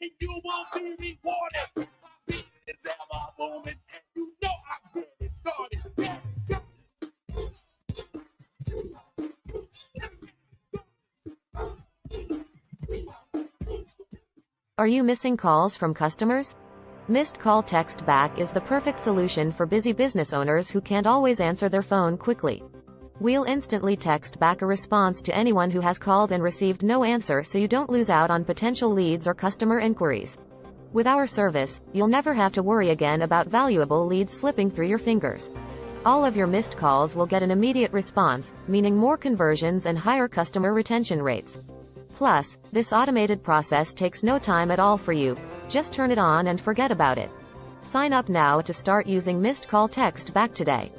and you won't be rewarded. My beat is ever moving, and you know I've been it started. Are you missing calls from customers? Missed call text back is the perfect solution for busy business owners who can't always answer their phone quickly. We'll instantly text back a response to anyone who has called and received no answer so you don't lose out on potential leads or customer inquiries. With our service, you'll never have to worry again about valuable leads slipping through your fingers. All of your missed calls will get an immediate response, meaning more conversions and higher customer retention rates. Plus, this automated process takes no time at all for you. Just turn it on and forget about it. Sign up now to start using missed call text back today.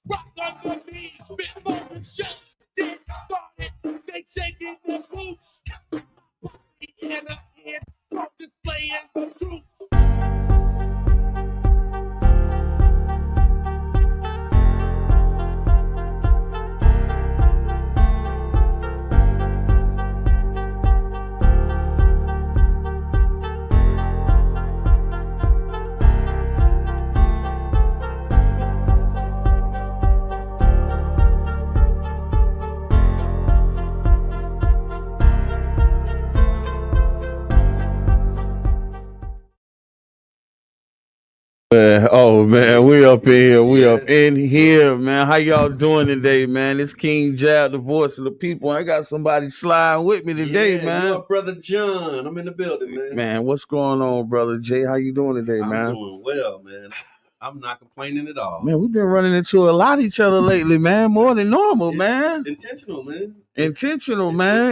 Rock on the knees, before the show get started. They shaking their boots. And a hand from displaying the truth. Oh man, we up in here. We up in here, man. How y'all doing today, man? It's King Jab, the voice of the people. I got somebody sliding with me today, man. You up, brother John? I'm in the building, man. Man, what's going on, brother Jay? How you doing today, man? I'm doing well, man. I'm not complaining at all. Man, we've been running into a lot of each other lately, man. More than normal, man. Intentional, man. Intentional, man.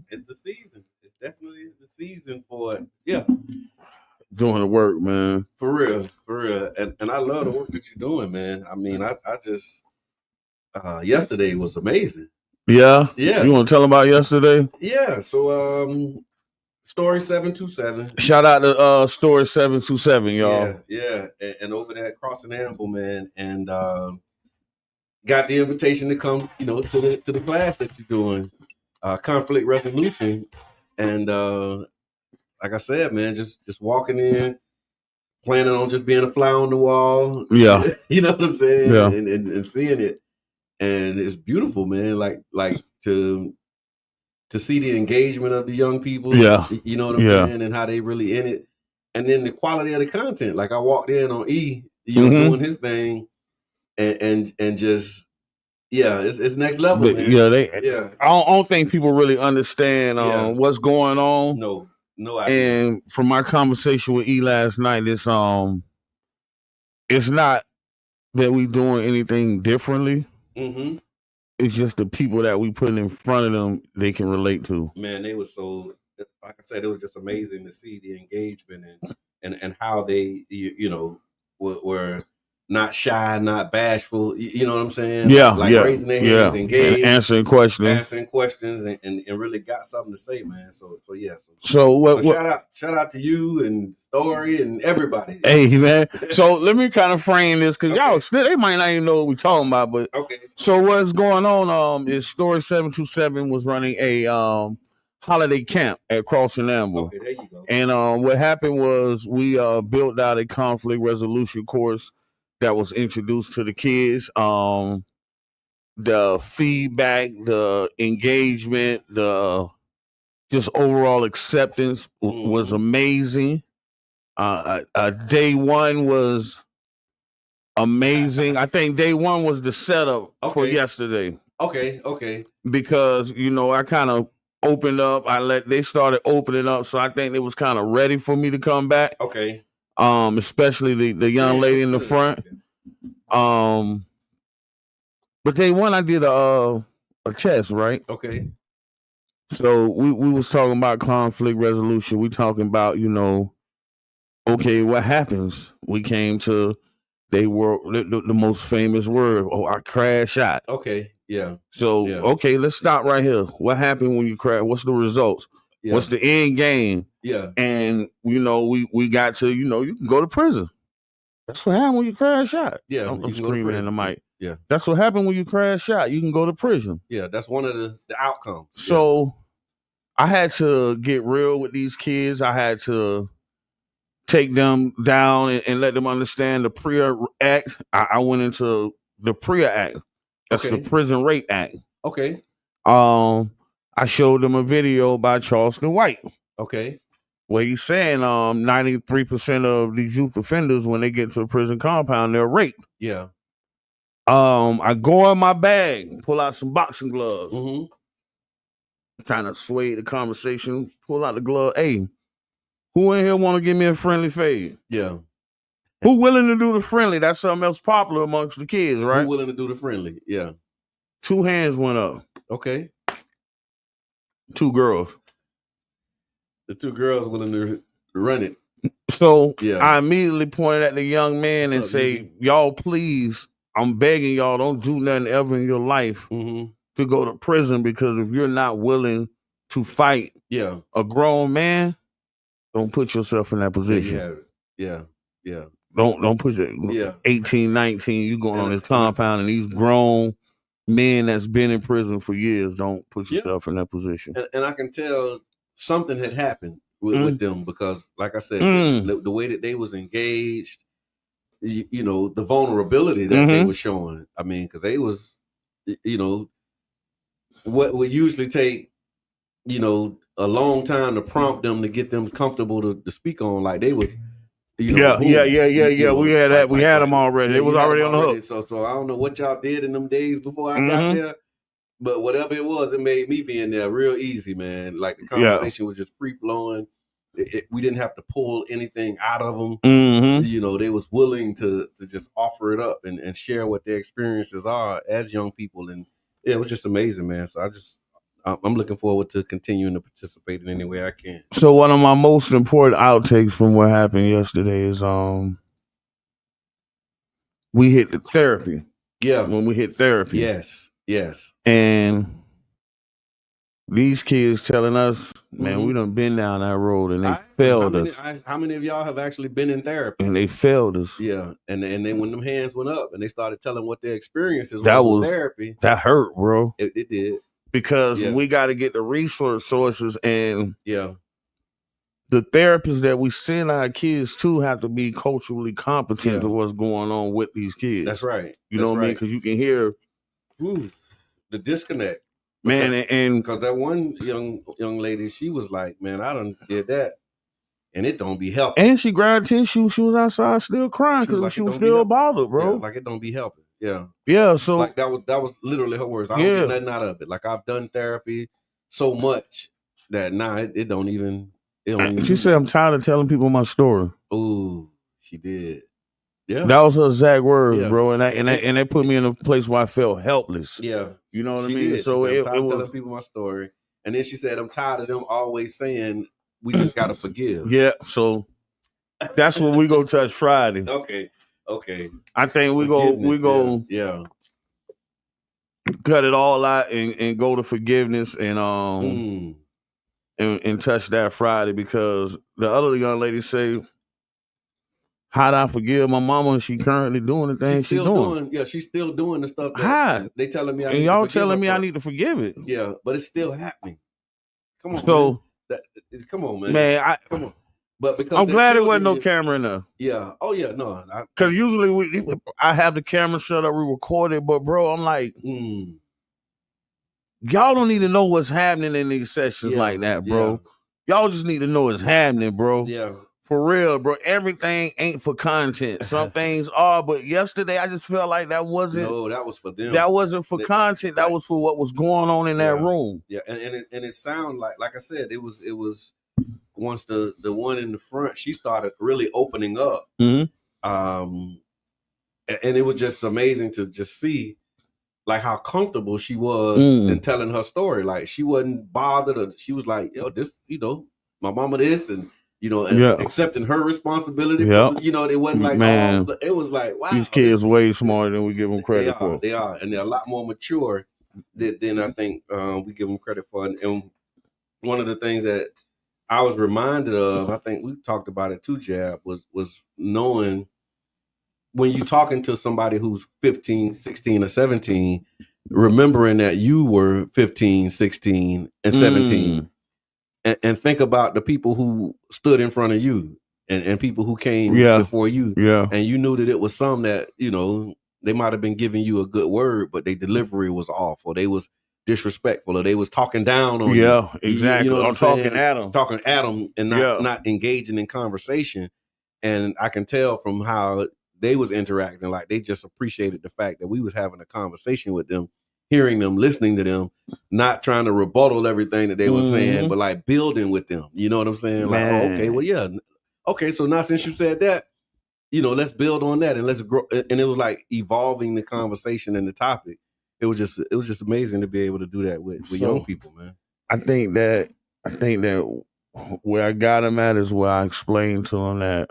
It's the season. It's definitely the season for it. Yeah. Doing the work, man. For real. And I love the work that you're doing, man. I mean, I just yesterday was amazing. Yeah. You want to tell them about yesterday? Yeah. So Story 727. Shout out to Story 727, y'all. Yeah. And over there at Crossing Amble, man, and got the invitation to come, to the class that you're doing, conflict resolution, and like I said, man, just walking in, planning on just being a fly on the wall. Yeah. You know what I'm saying? Yeah. And seeing it. And it's beautiful, man. Like to see the engagement of the young people. Yeah. You know what I'm saying? And how they really in it. And then the quality of the content. Like I walked in on E, doing his thing and just it's next level. But, man. I don't think people really understand what's going on. No idea. And from my conversation with E last night, it's not that we doing anything differently. Mm-hmm. It's just the people that we put in front of them they can relate to. Man, they were so, like I said, it was just amazing to see the engagement and how they were not shy, not bashful. You know what I'm saying? Yeah, raising their hands, engaged, and answering questions, and really got something to say, man. So shout out to you and Story and everybody. Hey, man. So let me kind of frame this because y'all still they might not even know what we're talking about. But so what's going on? Is Story 727 was running a holiday camp at Crossing Amble. Okay, there you go. And what happened was we built out a conflict resolution course that was introduced to the kids. The feedback, the engagement, the just overall acceptance was amazing. Day one was amazing. I think day one was the setup for yesterday. Okay. Because I kind of opened up. They started opening up, so I think they was kind of ready for me to come back. Okay. Especially the young lady in the front. But But day one, I did a test, right? Okay. So we was talking about conflict resolution. We talking about, okay, what happens? We came to they were the most famous word. Oh, I crash out. Okay. Yeah. So Yeah. okay, let's stop right here. What happened when you crash? What's the results? Yeah. What's the end game? Yeah. And we got to you can go to prison. That's what happened when you crash out. Yeah. I'm screaming in the mic. Yeah. That's what happened when you crash out. You can go to prison. Yeah. That's one of the outcomes. So I had to get real with these kids. I had to take them down and let them understand the PREA Act. I went into the PREA Act. That's Okay. the Prison Rape Act. Okay. I showed them a video by Charleston White. Okay. Where he's saying 93% of these youth offenders, when they get to the prison compound, they're raped. Yeah. I go in my bag, pull out some boxing gloves, trying to sway the conversation, pull out the glove. Hey, who in here want to give me a friendly fade? Yeah. Who willing to do the friendly? That's something else popular amongst the kids, right? Who willing to do the friendly? Yeah. 2 hands went up. Okay. 2 girls. The 2 girls willing to run it. So Yeah. I immediately pointed at the young man and say, y'all, please, I'm begging y'all, don't do nothing ever in your life to go to prison, because if you're not willing to fight a grown man, don't put yourself in that position. Yeah. Yeah. Don't put it. 18, 19, you going on this compound and these grown men that's been in prison for years, don't put yourself in that position. And I can tell something had happened with them, because like I said, the way that they was engaged, the vulnerability that they were showing. I mean, because they was, what would usually take, a long time to prompt them to get them comfortable to speak on, like they was, We had that. We had them already. It was already on the hook. So I don't know what y'all did in them days before I got there, but whatever it was, it made me be in there real easy, man. Like the conversation was just free flowing. We didn't have to pull anything out of them. They was willing to just offer it up and share what their experiences are as young people, and it was just amazing, man. So I'm looking forward to continuing to participate in any way I can. So one of my most important outtakes from what happened yesterday is we hit the therapy. Yeah. When we hit therapy. Yes. And these kids telling us, man, we done been down that road and they failed us. How many of y'all have actually been in therapy? And they failed us. Yeah. And then when them hands went up and they started telling what their experiences was with therapy. That hurt, bro. It did. Because we got to get the resources and the therapists that we send our kids to have to be culturally competent to what's going on with these kids. That's right. You know what I mean? Because you can hear the disconnect. Man, and because that one young lady, she was like, man, I done did that. And it don't be helping. And she grabbed tissue. She was outside still crying because she was still bothered, bro. Yeah, like it don't be helping. Yeah. Yeah. So like that was literally her words. I don't get nothing out of it. Like I've done therapy so much that now it don't even. She said, "I'm tired of telling people my story." Ooh, she did. Yeah. That was her exact words, bro. And that put me in a place where I felt helpless. Yeah. You know what I mean? Did. So it was telling people my story, and then she said, "I'm tired of them always saying." We just gotta forgive. Yeah, so that's what we go touch Friday. Okay. I think we go cut it all out and go to forgiveness and and touch that Friday, because the other young lady say, how do I forgive my mama and she currently doing the thing she's doing? Yeah, she's still doing the stuff that How? They telling me and y'all telling me I need to forgive it. Yeah, but it's still happening. Come on, so man. Come on, man. Come on. But because I'm glad there wasn't no camera in there. Yeah. Oh yeah. No. Because usually I have the camera set up, we record it, but bro, I'm like, y'all don't need to know what's happening in these sessions like that, bro. Y'all just need to know what's happening, bro. Yeah. For real, bro. Everything ain't for content. Some things are, but yesterday I just felt like that wasn't. No, that was for them. That wasn't for content. That was for what was going on in that room. Yeah, and it sounded like I said, it was once the one in the front, she started really opening up. And it was just amazing to just see, like how comfortable she was Mm. in telling her story. Like she wasn't bothered. Or she was like, yo, this, my mama this, and and Yeah. accepting her responsibility. Yeah. It wasn't like Man. it was like, wow, These kids way smarter than we give them credit for. They are, and they're a lot more mature than I think we give them credit for. And one of the things that I was reminded of, I think we talked about it too, Jab, was knowing when you're talking to somebody who's 15, 16, or 17, remembering that you were 15, 16, and 17. And think about the people who stood in front of you and people who came before you. Yeah. And you knew that it was some that, they might have been giving you a good word, but their delivery was off, or they was disrespectful, or they was talking down on you. Yeah, exactly. You know what I'm talking saying? at them. Talking at them and not engaging in conversation. And I can tell from how they was interacting, like they just appreciated the fact that we was having a conversation with them, hearing them, listening to them, not trying to rebuttal everything that they were saying, but like building with them. You know what I'm saying? Like, oh, okay, well, yeah. Okay, so now since you said that, let's build on that and let's grow. And it was like evolving the conversation and the topic. It was just amazing to be able to do that with young people, man. I think that where I got them at is where I explained to them that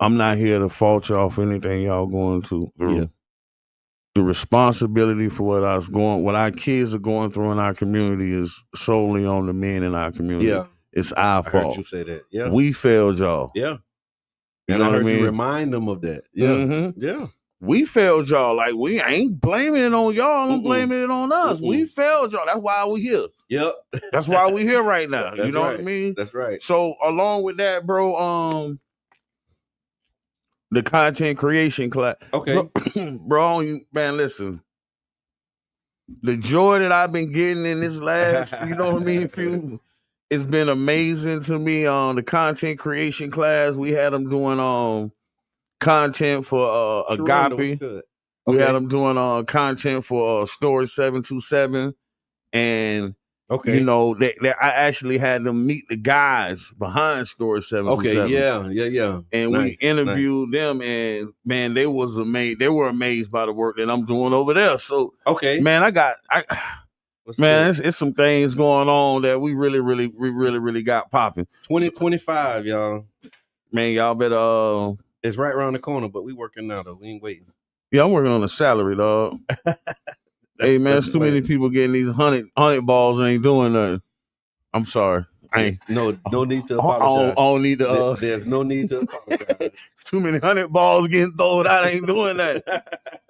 I'm not here to fault y'all for anything y'all going through. Yeah. The responsibility for what our kids are going through in our community is solely on the men in our community. Yeah. It's our I fault. heard you say that. Yeah. We failed y'all. Yeah. You and know I heard what I mean? you remind them of that. Yeah. Mm-hmm. Yeah. We failed y'all. Like, we ain't blaming it on y'all. I'm blaming it on us. We failed y'all. That's why we here. Yep. That's why we here right now. That's you know right. what I mean? That's right. So along with that, bro, the content creation class. Okay. Bro, man, listen. The joy that I've been getting in this last, you know what I mean, it's been amazing to me. On the content creation class, we had them doing content for Agape. We had them doing content for Story 727, and I actually had them meet the guys behind Story 727. Okay, yeah. And we interviewed them, and man, they was amazed. They were amazed by the work that I'm doing over there. So, man, it's some things going on that we really got popping. 2025, y'all. Man, y'all better. It's right around the corner, but we working now though. We ain't waiting. Yeah, I'm working on a salary, dog. Hey, man, there's too many people getting these 100 balls and ain't doing nothing. I'm sorry. No need to apologize. I don't need to. There's no need to apologize. Too many 100 balls getting thrown out. Ain't doing that.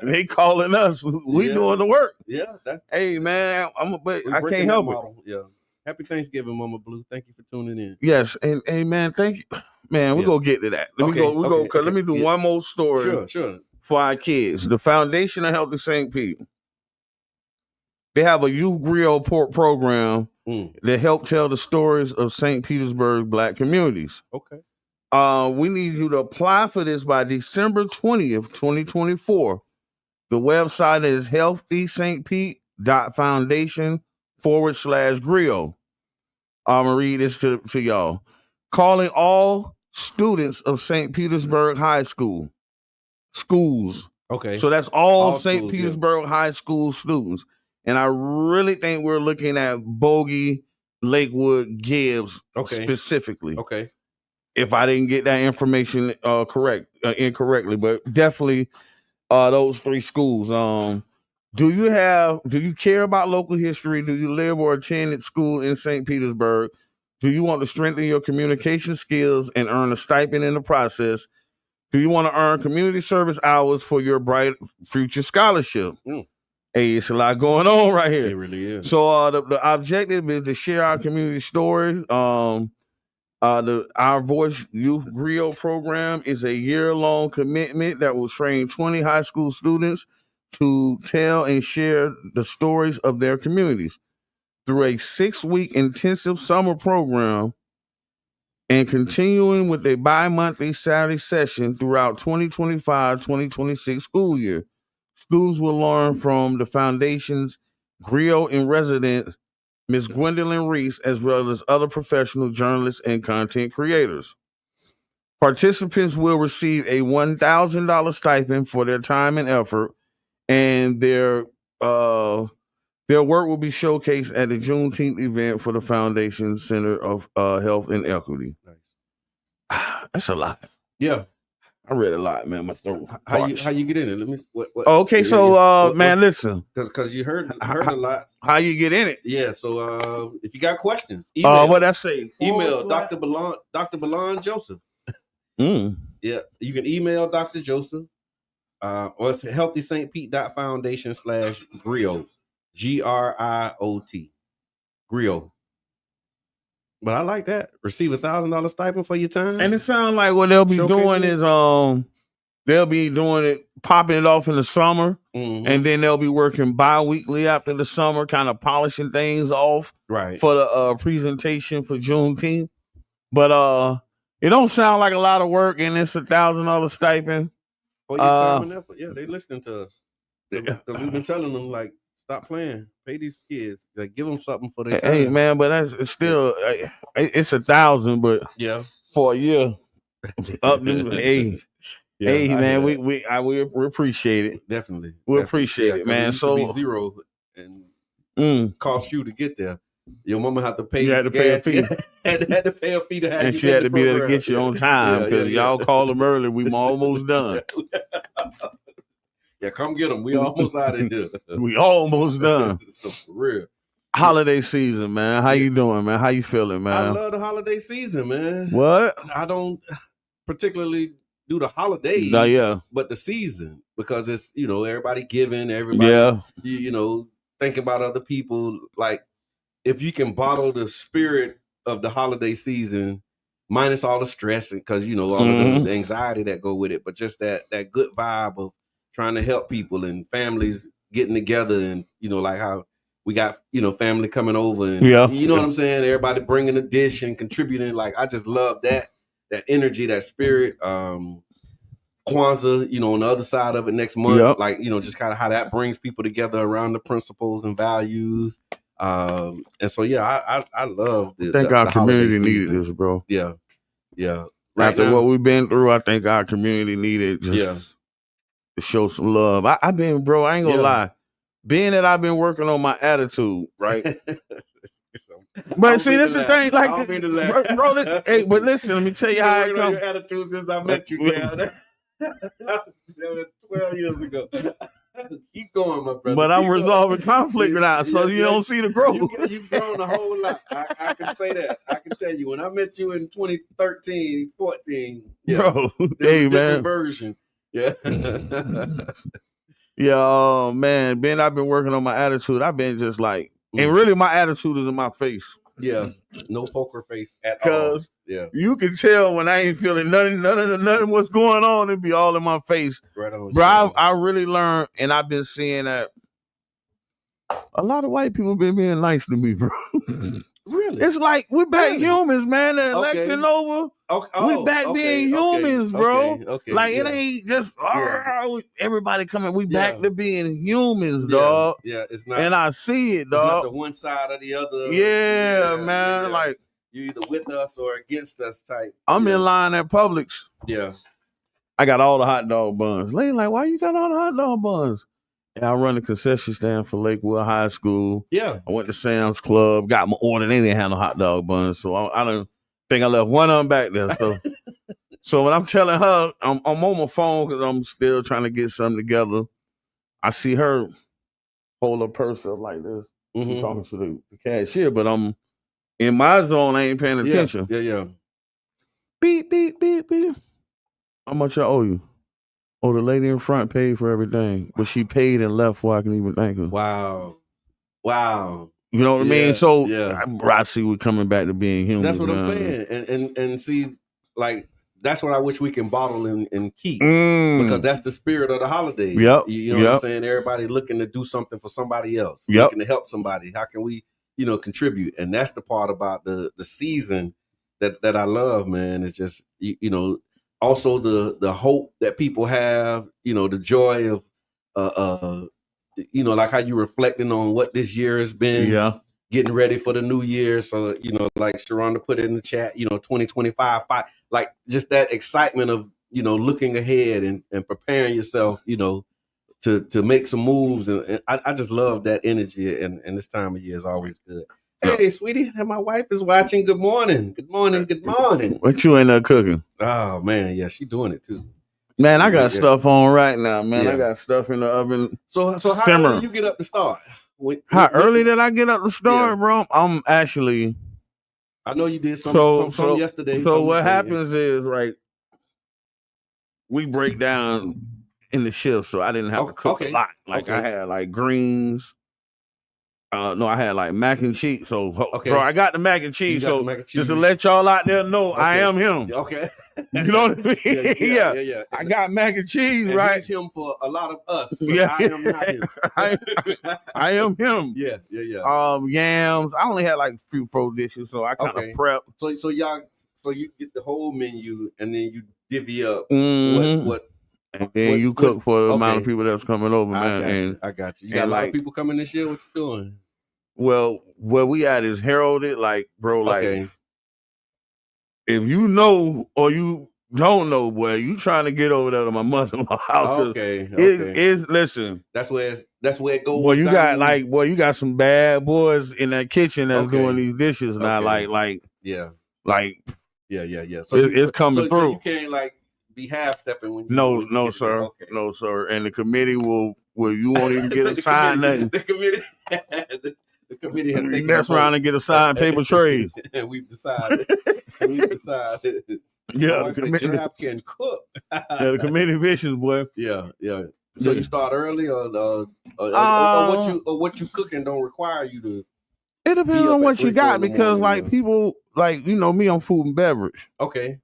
They calling us. We doing the work. Yeah. Hey, man, but I can't help it. Yeah. Happy Thanksgiving, Mama Blue. Thank you for tuning in. Yes, and hey, man, thank you, man. We're gonna get to that. Let me do one more story. Sure. For our kids, the Foundation of Healthy St. Pete, they have a youth griot program that help tell the stories of St. Petersburg Black communities. Okay. We need you to apply for this by December 20th, 2024. The website is healthystpete.foundation/griot. I'm gonna read this to y'all. Calling all students of St. Petersburg High School. Schools. Okay. So that's all St. Petersburg High School students. And I really think we're looking at Bogey, Lakewood, Gibbs specifically. Okay. If I didn't get that information incorrectly, but definitely those three schools. Do you care about local history? Do you live or attend school in St. Petersburg? Do you want to strengthen your communication skills and earn a stipend in the process? Do you want to earn community service hours for your bright future scholarship? Hey, it's a lot going on right here. It really is. So the objective is to share our community stories. Our Voice Youth Griot program is a year-long commitment that will train 20 high school students to tell and share the stories of their communities through a 6-week intensive summer program, and continuing with a bi-monthly Saturday session throughout 2025-2026 school year. Students will learn from the Foundation's griot in residence, Ms. Gwendolyn Reese, as well as other professional journalists and content creators. Participants will receive a $1,000 stipend for their time and effort, and their their work will be showcased at the Juneteenth event for the Foundation Center of Health and Equity. Nice. That's a lot. Yeah. I read a lot, man. My throat. How you get in it? Let me. What, okay, so man, listen. Because you heard a lot. How you get in it? Yeah. So if you got questions, email. What I say? Email Dr. Belon Joseph. Yeah, you can email Dr. Joseph. Or it's healthystpete.foundation/griot. GRIOT. Griot. But I like that. Receive $1,000 stipend for your time. And it sounds like what they'll be doing is they'll be doing it, popping it off in the summer, and then they'll be working bi-weekly after the summer, kind of polishing things off for the presentation for Juneteenth. But it don't sound like a lot of work, and it's $1,000 stipend. For your time and effort. Yeah, they listening to us. Because we've been telling them, like, stop playing. Pay these kids. Like, give them something for their time. Hey, man, but it's still it's $1,000, but for a year. Hey, man, we appreciate it. Definitely. We appreciate it, man. So be zero and cost you to get there. Your mama had to pay. You had to pay a fee. had to pay a fee to have. And she had to be there to get you on time because y'all called them early. We almost done. Yeah, come get them. We almost out of here. We almost done. So for real. Holiday season, man. How you doing, man? How you feeling, man? I love the holiday season, man. What? I don't particularly do the holidays, but the season, because it's, everybody giving, everybody, thinking about other people. Like, if you can bottle the spirit of the holiday season, minus all the stress, because, all of the anxiety that go with it, but just that good vibe of trying to help people and families getting together, and, like how we got, family coming over, and you know what I'm saying? Everybody bringing a dish and contributing. Like, I just love that energy, that spirit. Kwanzaa, on the other side of it next month, like, just kind of how that brings people together around the principles and values. And so, I love I think our community needed this, bro. Yeah. After what we've been through, I think our community needed just to show some love. I've been, bro, I ain't gonna lie. Being that I've been working on my attitude, right? But see, this is the thing, like, bro, hey, but listen, let me tell you how it comes. Your attitude since I met you, man. 12 years ago. Keep going, my brother. But I'm resolving conflict now, so you don't see the growth. You've grown a whole lot. I can say that. I can tell you, when I met you in 2013, 14, bro, hey, man. Version. Yeah. Yeah, man. Ben, I've been working on my attitude. I've been just like, and really my attitude is in my face. Yeah. No poker face at all. Because you can tell when I ain't feeling nothing what's going on, it be all in my face. Right on. Bro, I really learned, and I've been seeing that a lot of white people been being nice to me, bro. Really? It's like we're back humans, man. The election over. We're back being humans, bro. Like it ain't just everybody coming. We back to being humans, dog. Yeah, it's not. And I see it, dog. It's not the one side or the other. Yeah, man. Like you either with us or against us type. I'm in line at Publix. Yeah. I got all the hot dog buns. Lady like, why you got all the hot dog buns? And I run the concession stand for Lakewood High School. Yeah. I went to Sam's Club, got my order. They didn't have no hot dog buns. So I don't think I left one of them back there. So so when I'm telling her, I'm on my phone because I'm still trying to get something together. I see her hold her purse up like this. I'm talking to the cashier, but I'm in my zone. I ain't paying attention. Yeah. Beep, beep, beep, beep. How much I owe you? Oh, the lady in front paid for everything, but she paid and left before I can even thank her. Wow. You know what I mean? So I see we're coming back to being human. That's what I'm saying. And see, like, that's what I wish we can bottle and keep. Because that's the spirit of the holidays. Yep. You know what I'm saying? Everybody looking to do something for somebody else. Looking to help somebody. How can we, contribute? And that's the part about the season that I love, man. It's just, also the hope that people have, the joy of, like how you reflecting on what this year has been, getting ready for the new year. So, like Sharonda put it in the chat, 2025, like just that excitement of, looking ahead and preparing yourself, to make some moves, and I just love that energy, and this time of year is always good. Hey, sweetie, my wife is watching. Good morning, good morning, good morning. What you ain't there cooking? Oh man, yeah, she doing it too. Man, I got stuff on right now, man. Yeah. I got stuff in the oven. So how Simmer. early you get up to start? How early did I get up to start, bro? I'm actually. I know you did some yesterday. So what happens is, right, we break down in the shift, so I didn't have to cook a lot. Like I had like greens. No, I had like mac and cheese. So, bro, I got the mac and cheese. So just to let y'all out there know, I am him. Okay. You know what I mean? Yeah. I got mac and cheese, and right? He's him for a lot of us. Yeah. I am not him. I am him. Yeah. Yams. I only had like 3-4 dishes, so I kind of prep. So you get the whole menu and then you divvy up what and then you cook for the amount of people that's coming over, man. I got you. You got a lot of people coming this year. What you doing? Well, where we at is heralded, like, bro, like, if you know or you don't know, boy, you trying to get over there to my mother-in-law house. Okay. It's listen. That's where it goes. Well, you got some bad boys in that kitchen that's doing these dishes now. Yeah. So it's coming through. So you can't like be half stepping when you no, sir. Okay. No, sir. And the committee will you won't even get assigned nothing. The committee has taken mess around and get assigned paper trays. And we've decided. Yeah, the committee can cook. The committee vicious, boy. Yeah. So you start early, or what you cooking don't require you to. It depends on what you got, because like people like me, I'm food and beverage. Okay.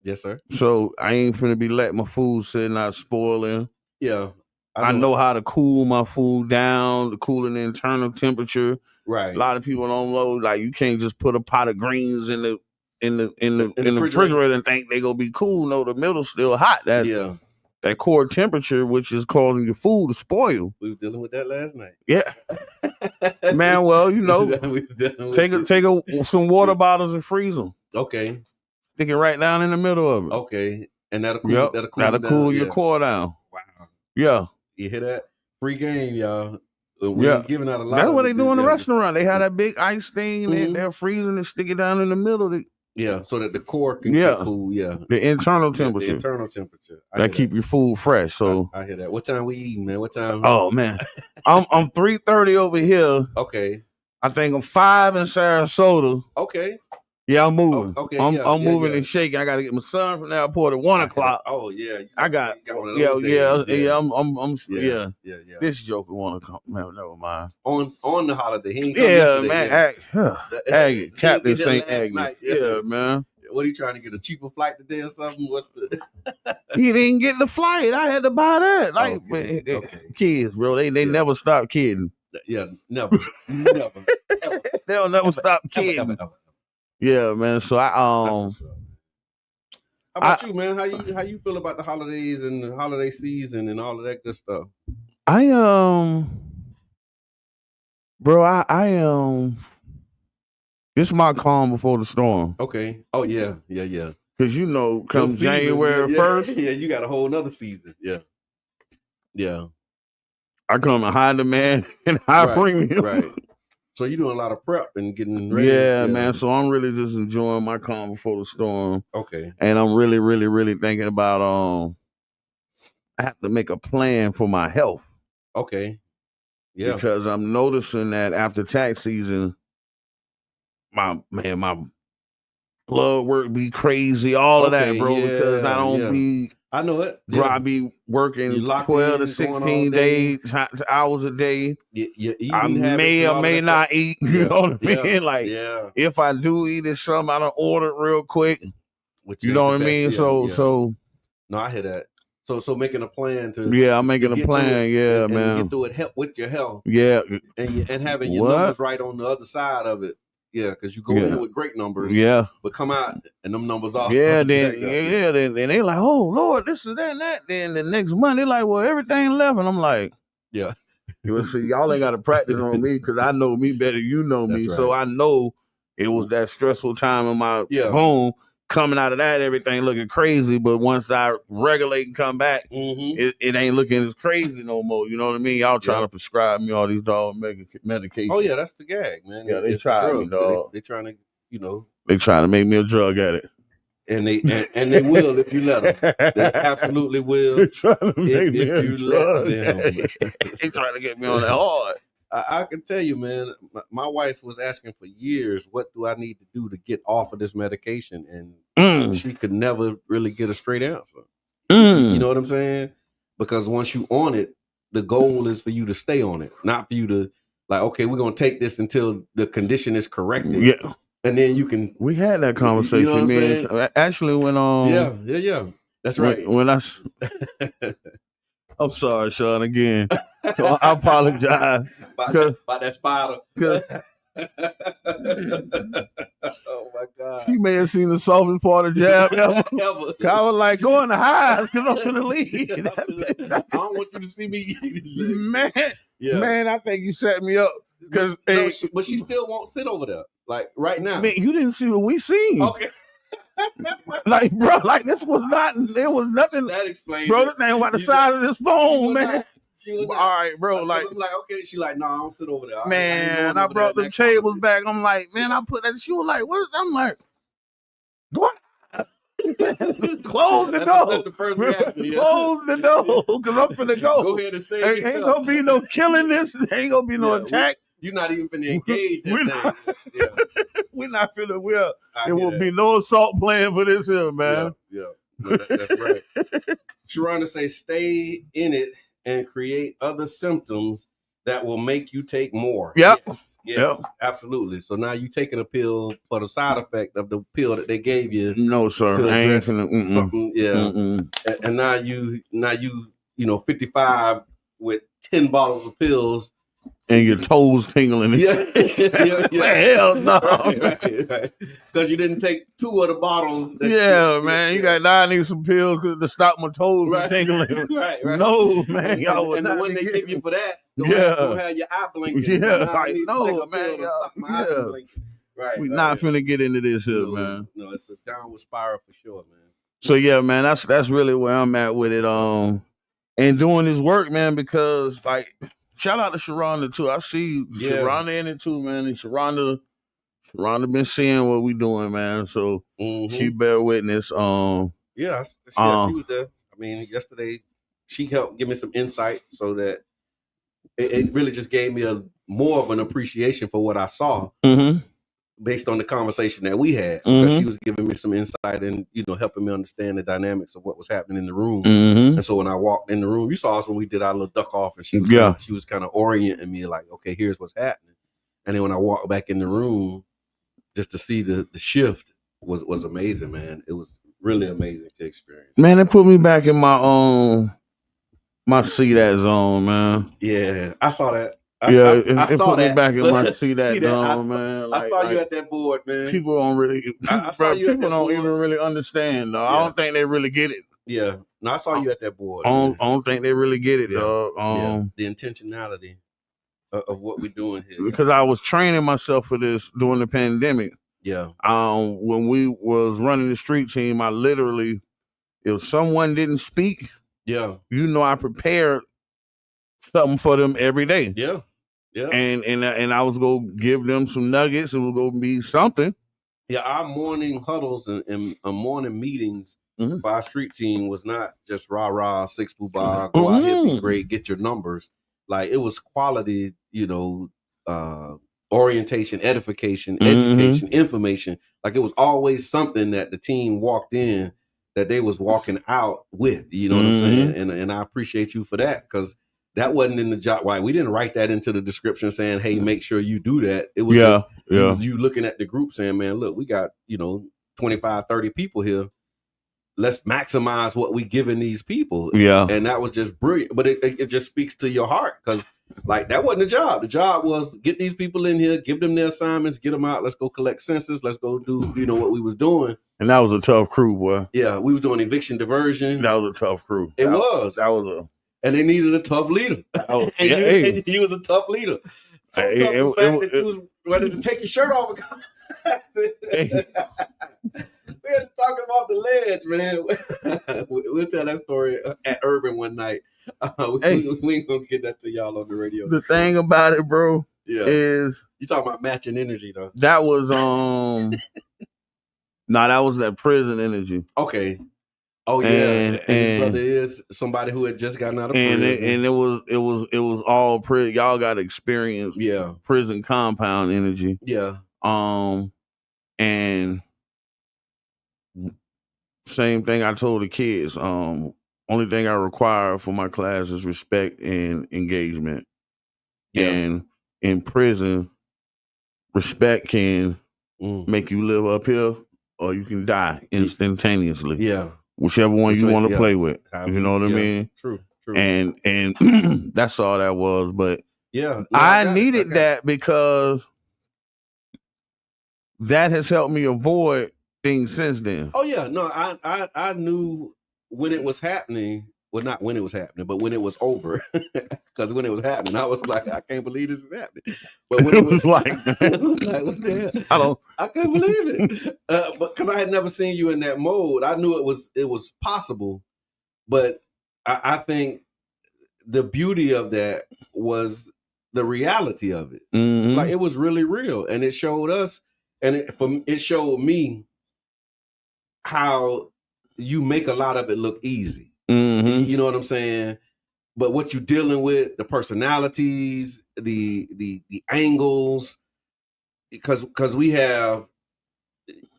Yes, sir. So I ain't finna be letting my food sitting out spoiling. Yeah. I know how to cool my food down, to cool the internal temperature. Right. A lot of people don't know, like, you can't just put a pot of greens in the refrigerator and think they gonna be cool. No, the middle's still hot. That core temperature, which is causing your food to spoil. We were dealing with that last night. Yeah. Man, well, take some water bottles and freeze them. Okay. Stick it right down in the middle of it. Okay. And that'll cool your core down. Wow. Yeah. You hear that? Free game, y'all. We're giving out a lot. That's what they do in the restaurant. They have that big ice thing, and they're freezing and stick it down in the middle. So that the core can get cool. Yeah. The internal temperature. The internal temperature. That keep your food fresh. So I hear that. What time we eating, man? What time? Oh man. I'm 3:30 over here. Okay. I think I'm 5 in Sarasota. Okay. Yeah, I'm moving. I'm moving yeah. and shaking. I got to get my son from the airport at 1 o'clock. Oh yeah, I got one of those days. I'm Yeah. This joker want to come. Man, never mind. On the holiday, he ain't come man. Aggie, Captain St. Aggie. Yeah, man. What are you trying to get, a cheaper flight today or something? What's the? He didn't get the flight. I had to buy that. Like kids, bro. They never stop kidding. Yeah, never. They'll never stop kidding. Ever. Yeah, man. So How about you, man? How you feel about the holidays and the holiday season and all of that good stuff? Bro, I this is my calm before the storm. Okay. Oh yeah. Because come January 1st. Yeah, you got a whole nother season. Yeah. I come in high demand and high premium. Right. So you're doing a lot of prep and getting ready. Yeah, man. So I'm really just enjoying my calm before the storm. Okay. And I'm really, really, really thinking about I have to make a plan for my health. Okay. Yeah. Because I'm noticing that after tax season, my blood work be crazy, all of that, bro. Because I don't be. I know it. Bro, I be working 12 to 16 days, hours a day. I may or may not eat. You know what I mean? Like, if I do eat it, something I don't order it real quick. You know what I mean? So. No, I hear that. So making a plan to. Yeah, I'm making a plan. Yeah, man. And get through it help with your health. Yeah. And having your numbers right on the other side of it. Yeah, because you go in with great numbers. Yeah. But come out and them numbers off. Yeah, then they like, oh Lord, this is that and that. Then the next month they like, well, everything left. And I'm like, yeah. See, y'all ain't got to practice on me because I know me better. You know me. Right. So I know it was that stressful time in my home. coming out of that, everything looking crazy. But once I regulate and come back, it ain't looking as crazy no more. You know what I mean? Y'all trying to prescribe me all these dog medications. Oh yeah, that's the gag, man. Yeah, they try me, dog. They trying to, you know. They trying to make me a drug addict. And they will if you let them. They absolutely will. They're trying to make me if a you drug let them. addict. They trying to get me on that hard. I can tell you, man, my wife was asking for years, what do I need to do to get off of this medication? And she could never really get a straight answer. You know what I'm saying? Because once you on it, the goal is for you to stay on it, not for you to like, okay, we're going to take this until the condition is corrected. Yeah. And then you can. We had that conversation, you know man. Actually, when Yeah. That's right. When I. I'm sorry, Sean, again. So I apologize. About that spider. Oh, my God. You may have seen the softest part of jab ever. I was like, go in the highs because I'm going to leave. I don't want you to see me. Man, I think you set me up. Cause, but she still won't sit over there. Like, right now. Man, you didn't see what we seen. Okay. Like, bro, like this was not, there was nothing. That explains bro, this ain't about the size of this phone, man. All right, bro. Like, I'm like, okay. She like, no, I don't sit over there. Man, I brought them tables back. I'm like, man, I put that. She was like, what? I'm like, what? Close the door. That's the first reaction, yeah. Close the door, because I'm finna go. Go ahead and say ain't gonna be no killing this. Ain't gonna be no attack. You're not even finna engage that thing. We're not finna. There will be no assault plan for this here, man. Yeah. No, that's right. Sharonda say, stay in it and create other symptoms that will make you take more. Yep. Yes, absolutely. So now you taking a pill for the side effect of the pill that they gave you. No, sir. To I ain't something. Yeah. And now you 55 with 10 bottles of pills. And your toes tingling. Yeah. Hell no. Right. Because you didn't take 2 of the bottles. Man. You got, I need some pills to stop my toes from tingling. Right. No, man. Y'all and the one they give you for that, don't have your eye blinking. Yeah. Like, no, man. Right. We're not finna get into this here, man. No, it's a downward spiral for sure, man. So, yeah, man, that's really where I'm at with it. And doing this work, man, because, like, shout out to Sharonda too. I see Sharonda in it too, man. And Sharonda been seeing what we doing, man. So she bear witness. She was there. I mean, yesterday she helped give me some insight so that it really just gave me more of an appreciation for what I saw based on the conversation that we had. Because she was giving me some insight and helping me understand the dynamics of what was happening in the room. And so when I walked in the room, you saw us when we did our little duck off, and she was kind of orienting me like, okay, here's what's happening. And then when I walked back in the room, just to see the shift was amazing, man. It was really amazing to experience. Man, it put me back in my see that zone, man. Yeah, I saw that. I saw that. Me back in my see that zone, man. I saw you at that board, man. People don't really. People don't even really understand, though. I don't think they really get it. Yeah, no, I saw you at that board. I don't think they really get it, dog. The intentionality of what we're doing here. Because I was training myself for this during the pandemic. Yeah. When we was running the street team, I literally, if someone didn't speak, I prepared something for them every day. Yeah. And I was gonna give them some nuggets. It was gonna be something. Yeah, our morning huddles and morning meetings for our street team was not just rah, 6 boo bar, go out here, be great, get your numbers. Like, it was quality, orientation, edification, education, information. Like, it was always something that the team walked in that they was walking out with. You know what I'm saying? And I appreciate you for that, because that wasn't in the job. Right? We didn't write that into the description saying, hey, make sure you do that. It was just you looking at the group saying, man, look, we got, 25, 30 people here. Let's maximize what we giving these people. Yeah. And that was just brilliant. But it just speaks to your heart, because like, that wasn't the job. The job was get these people in here, give them their assignments, get them out. Let's go collect census. Let's go do, what we was doing. And that was a tough crew, boy. Yeah. We was doing eviction diversion. That was a tough crew. That was and they needed a tough leader. And you was a tough leader. So tough that you was ready to take your shirt off. We had to talk about the ledge, man. We'll tell that story at Urban one night. We ain't gonna get that to y'all on the radio. The thing about it, bro, is you talking about matching energy though. That was that was that prison energy. Okay. Oh yeah, and his brother is somebody who had just gotten out of prison, and it was all prison. Y'all got experience, prison compound energy, and same thing I told the kids. Only thing I require for my class is respect and engagement, and in prison, respect can make you live up here, or you can die instantaneously. Yeah. Whichever one you want to play with, you know what I mean? True. And that's all that was. But I needed that because that has helped me avoid things since then. Oh yeah, no, I knew when it was happening. Well, not when it was happening, but when it was over. Because when it was happening, I was like, I can't believe this is happening. But when it was like, what the hell? I can't believe it. But because I had never seen you in that mode, I knew it was possible. But I think the beauty of that was the reality of it. Mm-hmm. Like it was really real, and it showed us, and it showed me how you make a lot of it look easy. Mm-hmm. You know what I'm saying? But what you're dealing with, the personalities, the angles, because we have,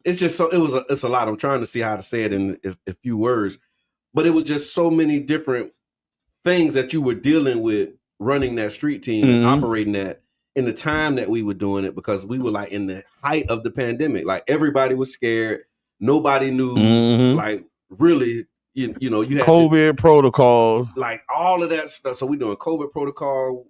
it's just so it's a lot. I'm trying to see how to say it in a few words, but it was just so many different things that you were dealing with running that street team and operating that in the time that we were doing it, because we were like in the height of the pandemic. Like everybody was scared. Nobody knew, like really. You know, you had COVID protocols, like all of that stuff. So we're doing COVID protocol.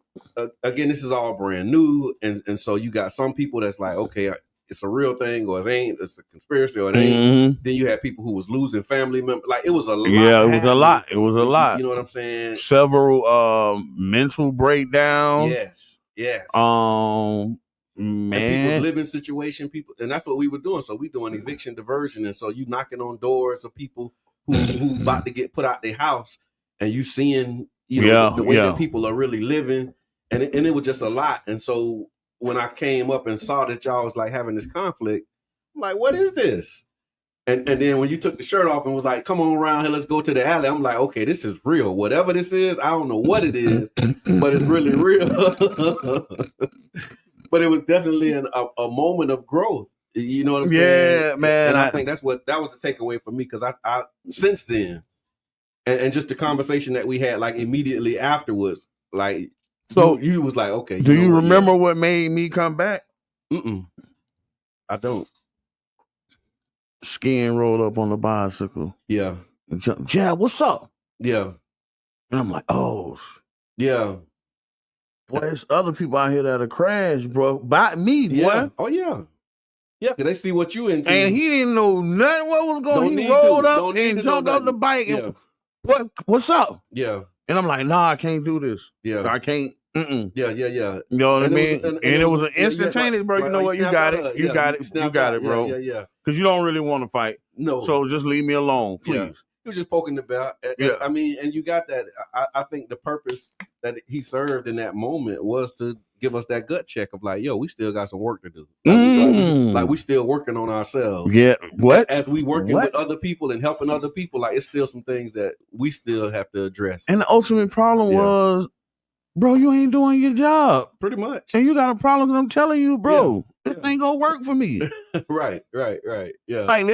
Again, this is all brand new. And so you got some people that's like, okay, it's a real thing, or it ain't, it's a conspiracy, or it ain't. Then you had people who was losing family members. Like it was a lot. Yeah, it was a lot. It was a lot. You know what I'm saying? Several mental breakdowns. Yes. Man. And people's living situation, people, and that's what we were doing. So we doing eviction diversion. And so you knocking on doors of people who about to get put out their house, and you seeing, you know, the way that people are really living, and it was just a lot. And so when I came up and saw that y'all was like having this conflict, I'm like, what is this? And then when you took the shirt off and was like, come on around here, let's go to the alley, I'm like, okay, this is real. Whatever this is, I don't know what it is, but it's really real. But it was definitely a moment of growth. You know what I'm saying? Yeah, man. And I think that was the takeaway for me, because I since then, and just the conversation that we had like immediately afterwards, like so you was like, okay. Do you remember what made me come back? I don't. Skin rolled up on the bicycle. Yeah. Jab, what's up? Yeah. And I'm like, oh. Yeah. Boy, there's other people out here that'll crash, bro. By me, boy. Yeah. Oh, yeah. Yeah, because they see what you into. And he didn't know nothing what was going on. He rolled up and jumped off the bike. And, what's up? Yeah. And I'm like, nah, I can't do this. Yeah. I can't. Yeah. You know what I mean? And it was an instantaneous, bro. You know what? You got it. You got it, bro. Yeah. Because you don't really want to fight. No. So just leave me alone, please. Yeah. He was just poking the bell. I mean, and you got that. I think the purpose that he served in that moment was to give us that gut check of like, yo, we still got some work to do. Like we still working on ourselves. Yeah. What? As we working with other people and helping other people, like it's still some things that we still have to address. And the ultimate problem was, bro, you ain't doing your job. Pretty much. And you got a problem, I'm telling you, bro. This ain't gonna work for me. Right. Yeah. Like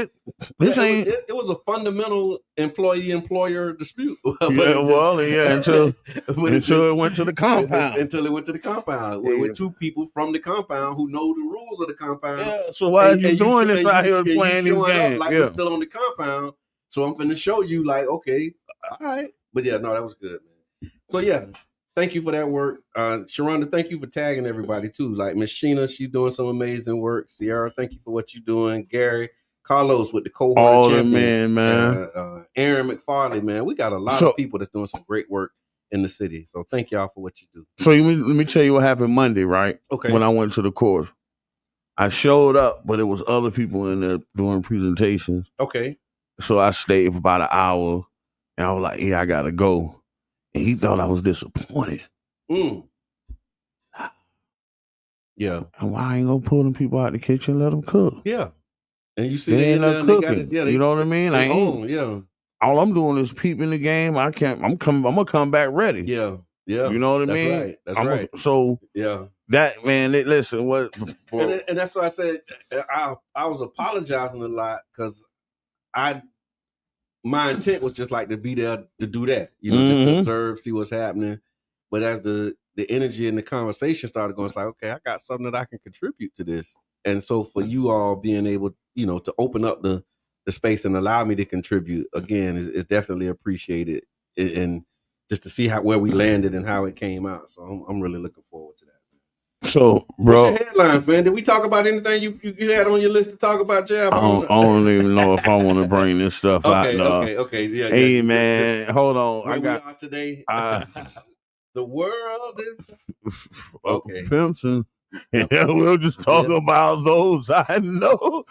this ain't. It was a fundamental employee-employer dispute. Until it went to the compound. Until it went to the compound with two people from the compound who know the rules of the compound. Yeah. So why are you doing this out here playing these games? Like we're still on the compound. So I'm finna show you, like, okay, all right. But yeah, no, that was good, man. So yeah. Thank you for that work. Sharonda, thank you for tagging everybody too. Like Miss Sheena, she's doing some amazing work. Sierra, thank you for what you're doing. Gary, Carlos with the cohort all champion. man. Aaron McFarley, man. We got a lot of people that's doing some great work in the city. So thank y'all for what you do. So let me tell you what happened Monday, right? Okay. When I went to the court. I showed up, but it was other people in there doing presentations. Okay. So I stayed for about an hour, and I was like, "Yeah, I gotta go." And he thought I was disappointed. Mm. Yeah. And why I ain't gonna pull them people out the kitchen and let them cook? Yeah. And you see They they ain't in there up and they got cooking. it. Yeah, You know what I mean? I they ain't. own, yeah. All I'm doing is peeping the game. I'm gonna come back ready. Yeah. Yeah. You know what I That's mean? right. That's right. So Yeah. that man, listen, what? And that's why I said I was apologizing a lot because my intent was just like to be there to do that, you know, just to observe, see what's happening. But as the energy and the conversation started going, it's like, okay, I got something that I can contribute to this. And so for you all being able, you know, to open up the space and allow me to contribute again is definitely appreciated, and just to see where we landed and how it came out. So I'm really looking forward to that. So, bro, what's your headlines, man? Did we talk about anything you had on your list to talk about, Jab? I don't even know if I want to bring this stuff out. Okay. Yeah. Hey, man, hold on. Where we are today. The world is okay. Pimpson. Yeah, we'll just talk about those I know.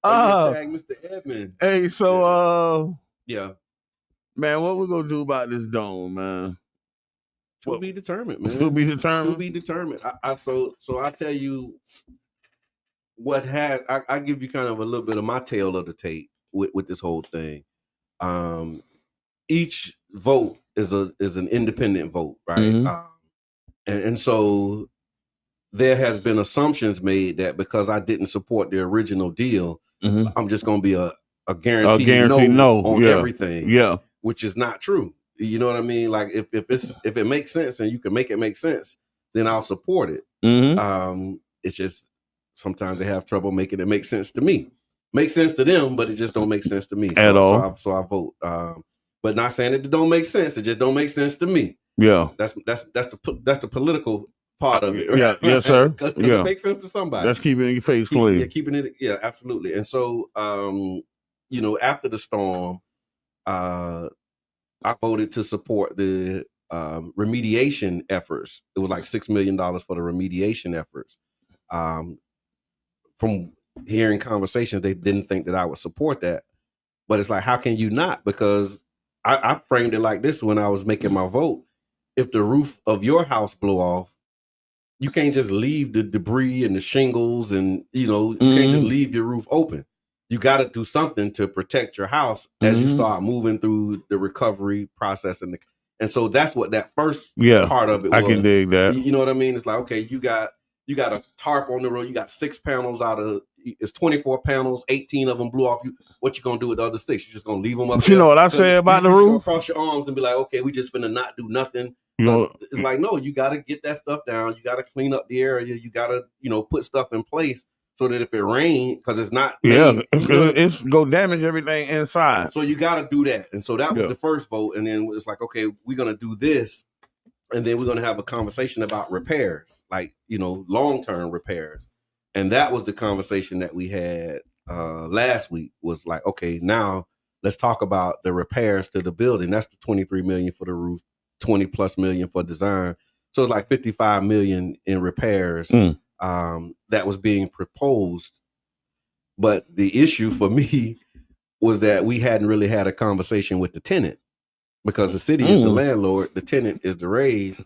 Tag Mr. Edmonds. Hey, so yeah, man, what we gonna do about this dome, man? To be determined, man. To be determined. To be determined. So I tell you what has I give you kind of a little bit of my tale of the tape with this whole thing. Each vote is an independent vote, right? Mm-hmm. And so there has been assumptions made that because I didn't support the original deal, I'm just going to be a guaranteed no on everything. Yeah, which is not true. You know what I mean? Like if it makes sense and you can make it make sense, then I'll support it. It's just sometimes they have trouble making it make sense to me. Makes sense to them, but it just don't make sense to me at all. So I vote. But not saying it don't make sense. It just don't make sense to me. Yeah, that's the political part of it. Right? Yeah, yes, sir. Because it makes sense to somebody. That's keeping your face clean. Yeah, keeping it. Yeah, absolutely. And so, you know, after the storm, I voted to support the remediation efforts. It was like $6 million for the remediation efforts. From hearing conversations, they didn't think that I would support that. But it's like, how can you not? Because I framed it like this when I was making my vote. If the roof of your house blow off, you can't just leave the debris and the shingles and, you know, you can't just leave your roof open. You got to do something to protect your house as you start moving through the recovery process. And so that's what that first part of it was. I can dig that. You know what I mean? It's like, okay, you got a tarp on the road. You got 6 panels it's 24 panels, 18 of them blew off. What you going to do with the other 6? You just going to leave them up there? You know what I say about the roof? Cross your arms and be like, okay, we just finna not do nothing. You know, it's like, no, you got to get that stuff down. You got to clean up the area. You got to, you know, put stuff in place so that if it rains, because it's not made, it's go damage everything inside. So you got to do that. And so that was the first vote. And then it's like, okay, we're going to do this. And then we're going to have a conversation about repairs, like, you know, long-term repairs. And that was the conversation that we had last week, was like, okay, now let's talk about the repairs to the building. That's the $23 million for the roof, $20+ million for design. So it's like $55 million in repairs that was being proposed. But the issue for me was that we hadn't really had a conversation with the tenant, because the city is the landlord, the tenant is the raise.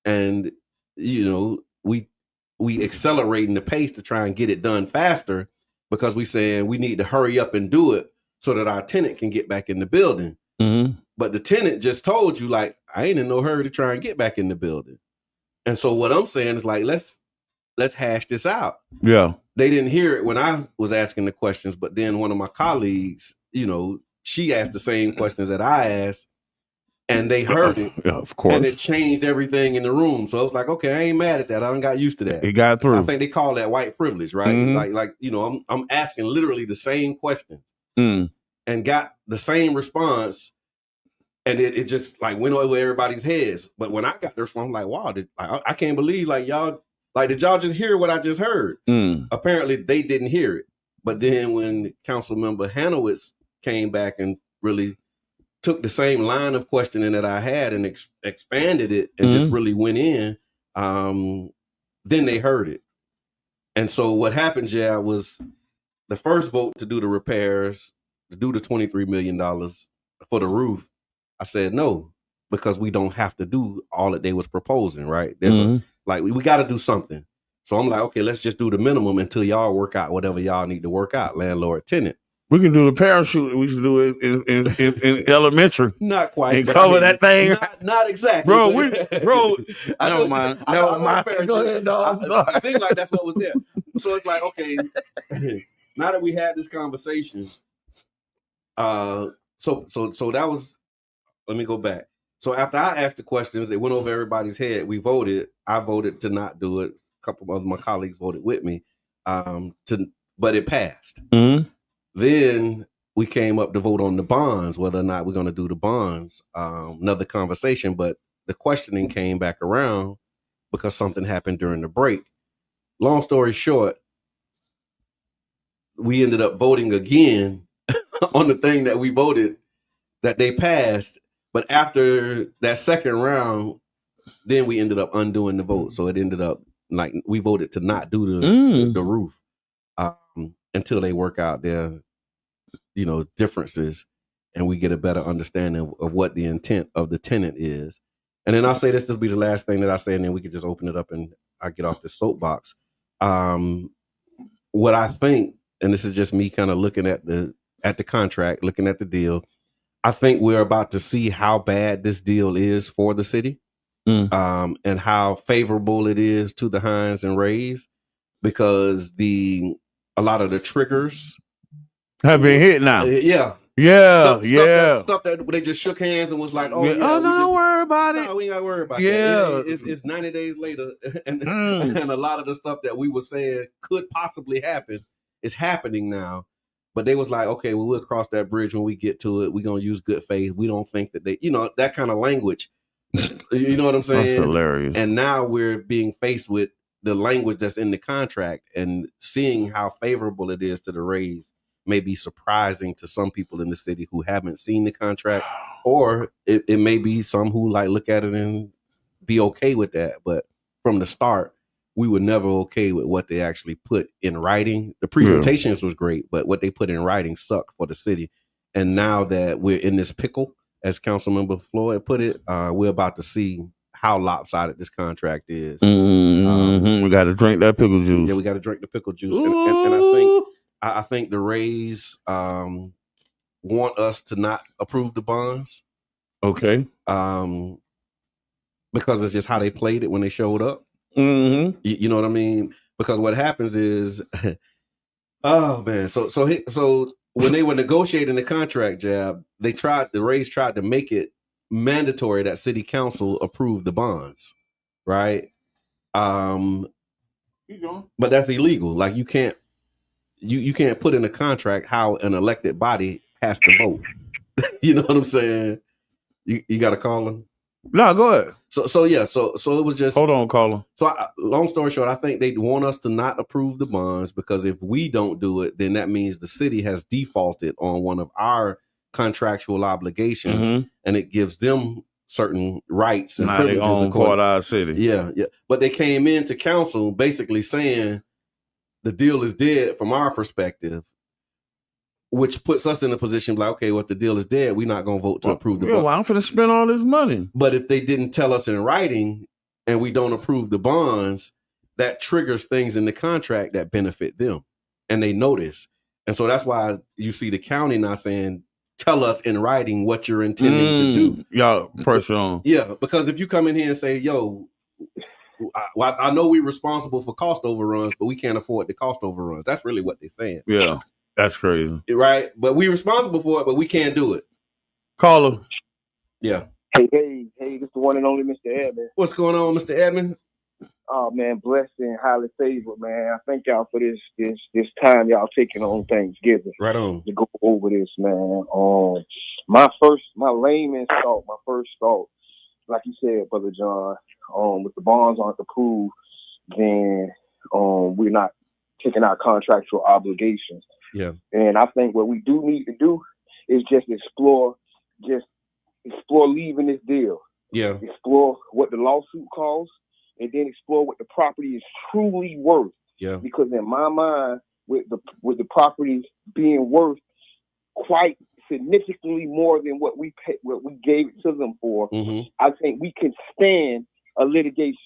And, you know, we accelerating the pace to try and get it done faster, because we saying we need to hurry up and do it so that our tenant can get back in the building. But the tenant just told you, like, I ain't in no hurry to try and get back in the building. And so what I'm saying is, like, let's hash this out. Yeah. They didn't hear it when I was asking the questions, but then one of my colleagues, you know, she asked the same questions that I asked, and they heard it. Yeah, of course. And it changed everything in the room. So I was like, okay, I ain't mad at that. I done got used to that. It got through. I think they call that white privilege, right? Like, you know, I'm asking literally the same questions and got the same response. And it just like went over everybody's heads. But when I got the response, I'm like, wow, I can't believe, like, y'all, like, did y'all just hear what I just heard? Apparently they didn't hear it. But then when Council Member Hanowitz came back and really took the same line of questioning that I had and expanded it and just really went in, then they heard it. And so what happened, was the first vote to do the repairs, to do the $23 million for the roof. I said no, because we don't have to do all that they was proposing, right? There's we got to do something. So I'm like, okay, let's just do the minimum until y'all work out whatever y'all need to work out, landlord, tenant. We can do the parachute. We should do it in elementary. Not quite. And cover that thing. Not exactly. Bro, never mind. Go ahead, dog. It seems like that's what was there. So it's like, okay, now that we had this conversation, so that was, let me go back. So after I asked the questions, it went over everybody's head. We voted. I voted to not do it. A couple of my colleagues voted with me, but it passed. Mm-hmm. Then we came up to vote on the bonds, whether or not we're going to do the bonds. Another conversation, but the questioning came back around because something happened during the break. Long story short, we ended up voting again on the thing that we voted that they passed. But after that second round, then we ended up undoing the vote. So it ended up like we voted to not do the roof until they work out their, differences, and we get a better understanding of what the intent of the tenant is. And then I'll say this will be the last thing that I say, and then we can just open it up and I get off the soapbox. What I think, and this is just me kind of looking at the contract, looking at the deal, I think we're about to see how bad this deal is for the city, and how favorable it is to the Hines and Rays, because a lot of the triggers have been hit now. Stuff that they just shook hands and was like, "Oh, don't worry about it. No, we ain't gotta worry about that. It's 90 days later, and a lot of the stuff that we were saying could possibly happen is happening now. But they was like, okay, well, we'll cross that bridge when we get to it. We're gonna use good faith. We don't think that they, that kind of language. You know what I'm saying? That's hilarious. And now we're being faced with the language that's in the contract and seeing how favorable it is to the Rays may be surprising to some people in the city who haven't seen the contract, or it may be some who look at it and be okay with that. But from the start, we were never okay with what they actually put in writing. The presentations was great, but what they put in writing sucked for the city. And now that we're in this pickle, as Councilmember Floyd put it, we're about to see how lopsided this contract is. We got to drink that pickle juice. Yeah, we got to drink the pickle juice. And I think the Rays want us to not approve the bonds. Okay. Because it's just how they played it when they showed up. Mm-hmm. You know what I mean? Because what happens is, oh man, so when they were negotiating the contract, the Rays tried to make it mandatory that city council approve the bonds, right? But that's illegal. Like you can't put in a contract how an elected body has to vote. You know what I'm saying? You got to call them. No, go ahead. So it was just, hold on, caller. So long story short, I think they want us to not approve the bonds, because if we don't do it, then that means the city has defaulted on one of our contractual obligations, and it gives them certain rights and privileges. They own part of our city. Yeah. But they came into council basically saying the deal is dead from our perspective, which puts us in a position like, okay, well, if the deal is dead, we're not going to vote to approve the bonds. Well, I'm finna spend all this money. But if they didn't tell us in writing and we don't approve the bonds, that triggers things in the contract that benefit them, and they notice. And so that's why you see the county now saying, tell us in writing what you're intending to do. Y'all pressure on. Yeah, because if you come in here and say, yo, I know we're responsible for cost overruns, but we can't afford the cost overruns. That's really what they're saying. Yeah, that's crazy. Right? But we're responsible for it, but we can't do it. Caller. Yeah. Hey, this the one and only Mr. Edmond. What's going on, Mr. Edmond? Oh man, blessed and highly favored, man. I thank y'all for this time y'all taking on Thanksgiving. Right on. To go over this, man. My first thought, like you said, Brother John, with the bonds aren't approved, then we're not taking our contractual obligations. Yeah. And I think what we do need to do is just explore leaving this deal. Yeah. Explore what the lawsuit costs and then explore what the property is truly worth. Yeah. Because in my mind, with the properties being worth quite significantly more than what we gave it to them for, I think we can stand a litigation.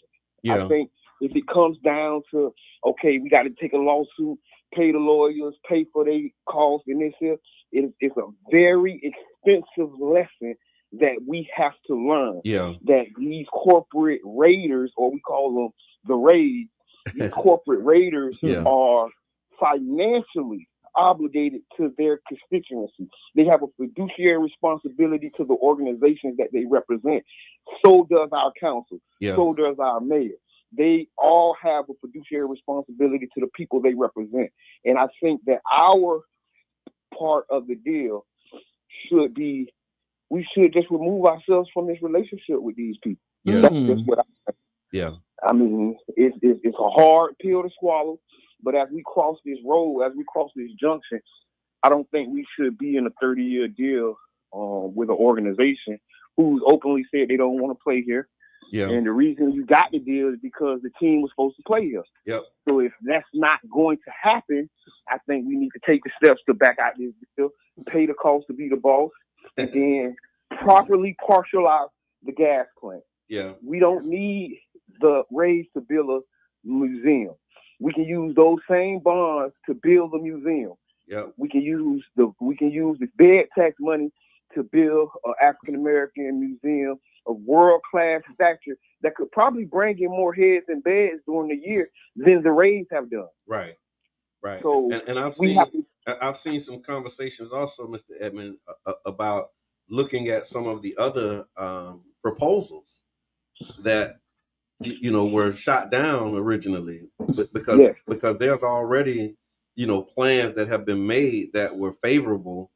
Yeah. I think if it comes down to, okay, we got to take a lawsuit, pay the lawyers, pay for their costs, and this here, it's a very expensive lesson that we have to learn. Yeah. That these corporate raiders, or we call them the raids, these corporate raiders are financially obligated to their constituency. They have a fiduciary responsibility to the organizations that they represent. So does our council. Yeah. So does our mayor. They all have a fiduciary responsibility to the people they represent. And I think that our part of the deal should be, we should just remove ourselves from this relationship with these people. Yeah. That's just what I think. Yeah. I mean, it's a hard pill to swallow, but as we cross this road, as we cross this junction, I don't think we should be in a 30-year deal with an organization who's openly said they don't want to play here. Yeah. And the reason you got the deal is because the team was supposed to play here. Yep. So if that's not going to happen, I think we need to take the steps to back out this deal, pay the cost to be the boss, and then properly partialize the gas plant. Yeah. We don't need the raise to build a museum. We can use those same bonds to build a museum. Yeah. We can use the bed tax money to build an African American museum of world-class stature that could probably bring in more heads and beds during the year than the Rays have done. Right. Right. So and I've seen some conversations also, Mr. Edmond, about looking at some of the other proposals that were shot down originally, because there's already plans that have been made that were favorable,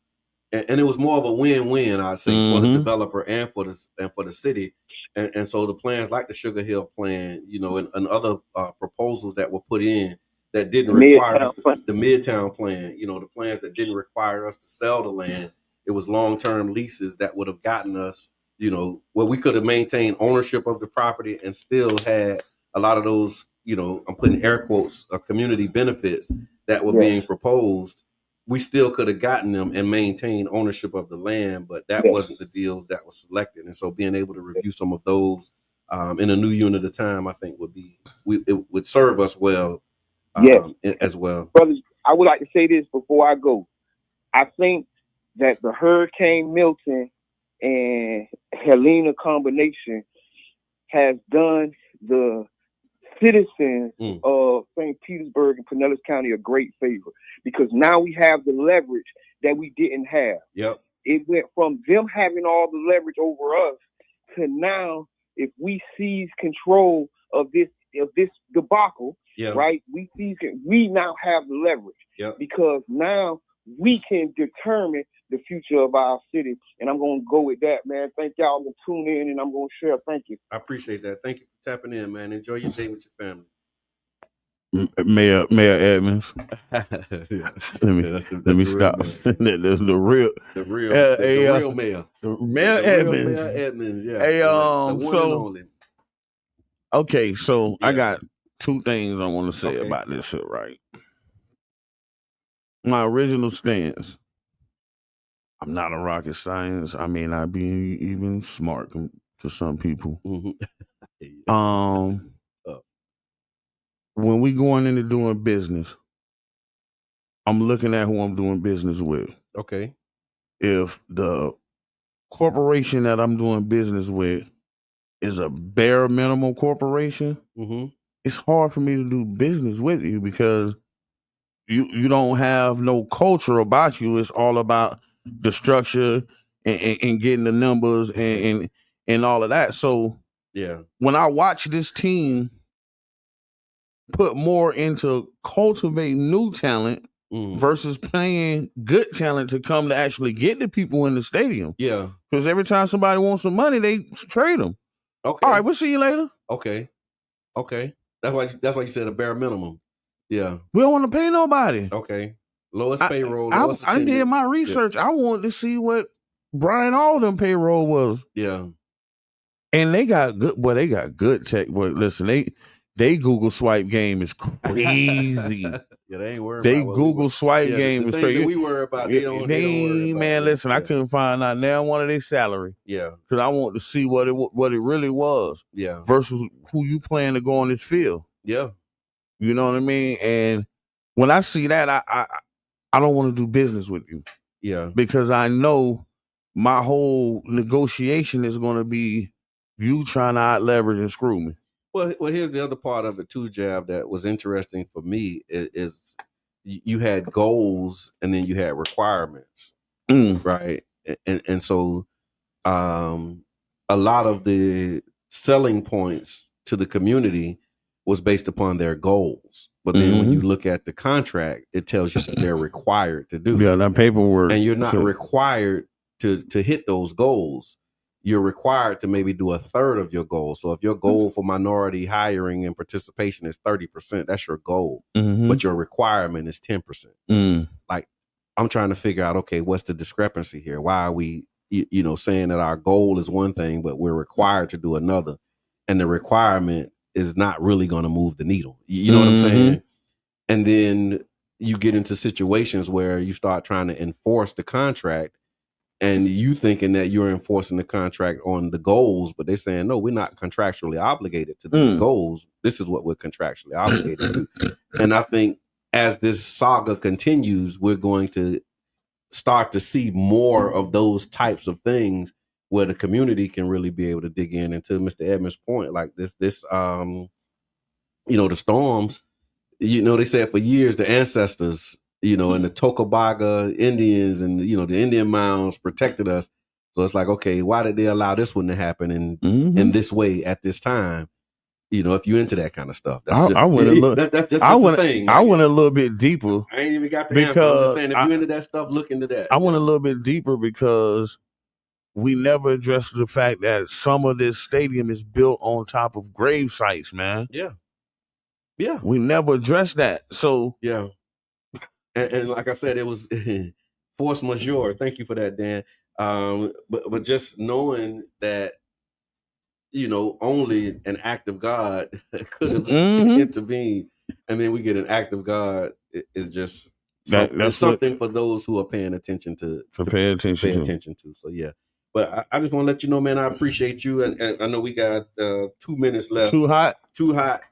and it was more of a win-win, I'd say, for the developer and for the city, and so the plans like the Sugar Hill plan, and other proposals that were put in that didn't require us the Midtown plan, the plans that didn't require us to sell the land. It was long-term leases that would have gotten us, where we could have maintained ownership of the property and still had a lot of those, I'm putting air quotes, community benefits that were being proposed. We still could have gotten them and maintained ownership of the land, but that wasn't the deal that was selected. And so being able to review some of those in a new unit of time, I think it would serve us well as well. Brother, I would like to say this before I go. I think that the Hurricane Milton and Helena combination has done the citizens of St. Petersburg and Pinellas County a great favor, because now we have the leverage that we didn't have. Yep. It went from them having all the leverage over us to now, if we seize control of this debacle, right? We now have the leverage, because now we can determine the future of our city. And I'm going to go with that, man. Thank y'all. I'm going to tune in and I'm going to share. Thank you. I appreciate that. Thank you for tapping in, man. Enjoy your day with your family. Mayor Edmonds. Let me stop. That's the real mayor. Mayor Edmonds. Mayor Edmonds, yeah. Hey, the one and only. Okay, so I got two things I want to say about this shit, right? My original stance. I'm not a rocket science. I may not be even smart to some people. When we going into doing business, I'm looking at who I'm doing business with. Okay. If the corporation that I'm doing business with is a bare minimum corporation, it's hard for me to do business with you, because you don't have no culture about you. It's all about the structure and getting the numbers and all of that. So when I watch this team put more into cultivating new talent versus paying good talent to come to actually get the people in the stadium. Yeah. Because every time somebody wants some money, they trade them. Okay. All right, we'll see you later. Okay. That's why you said a bare minimum. Yeah. We don't want to pay nobody. Okay. Lowest payroll. I did my research. I wanted to see what Brian Alden payroll was. Yeah. And they got good. Well, they got good tech. But listen, they Google swipe game is crazy. Yeah, they ain't worried They about what we Google were. swipe Yeah, game the is things that crazy. we worry about, They they don't worry about. man. Yeah, Listen, I yeah. couldn't find out now one of their salary Yeah, because I want to see what it really was yeah, versus who you plan to go on this field. yeah, You know what I mean? And when I see that, I don't want to do business with you yeah, because I know my whole negotiation is going to be you trying to out leverage and screw me. Well, here's the other part of it too, Jab, that was interesting for me is you had goals and then you had requirements, right? And so a lot of the selling points to the community was based upon their goals. But then when you look at the contract, it tells you that they're required to do. Yeah, that paperwork. And you're not required to hit those goals. You're required to maybe do a third of your goal. So if your goal for minority hiring and participation is 30%, that's your goal. But your requirement is 10%. Like, I'm trying to figure out, okay, what's the discrepancy here? Why are we, saying that our goal is one thing, but we're required to do another? And the requirement is not really going to move the needle. You know what I'm saying? And then you get into situations where you start trying to enforce the contract and you thinking that you're enforcing the contract on the goals, but they're saying, no, we're not contractually obligated to these goals. This is what we're contractually obligated to. And I think as this saga continues, we're going to start to see more of those types of things where the community can really be able to dig in. And to Mr. Edmonds' point, like this, the storms, they said for years the ancestors, and the Tocobaga Indians and, the Indian mounds protected us. So it's like, okay, why did they allow this one to happen in this way at this time? If you're into that kind of stuff, that's just the thing. I went a little bit deeper. I ain't even got the answer. I'm just saying, if you're into that stuff, look into that. I went a little bit deeper because we never addressed the fact that some of this stadium is built on top of grave sites, man. Yeah. Yeah. We never addressed that. So yeah. And like I said, it was force majeure. Thank you for that, Dan. But just knowing that, only an act of God could have intervened, and then we get an act of God is just something for those who are paying attention to pay attention to. So yeah. But I just want to let you know, man, I appreciate you, and I know we got 2 minutes left. Too hot.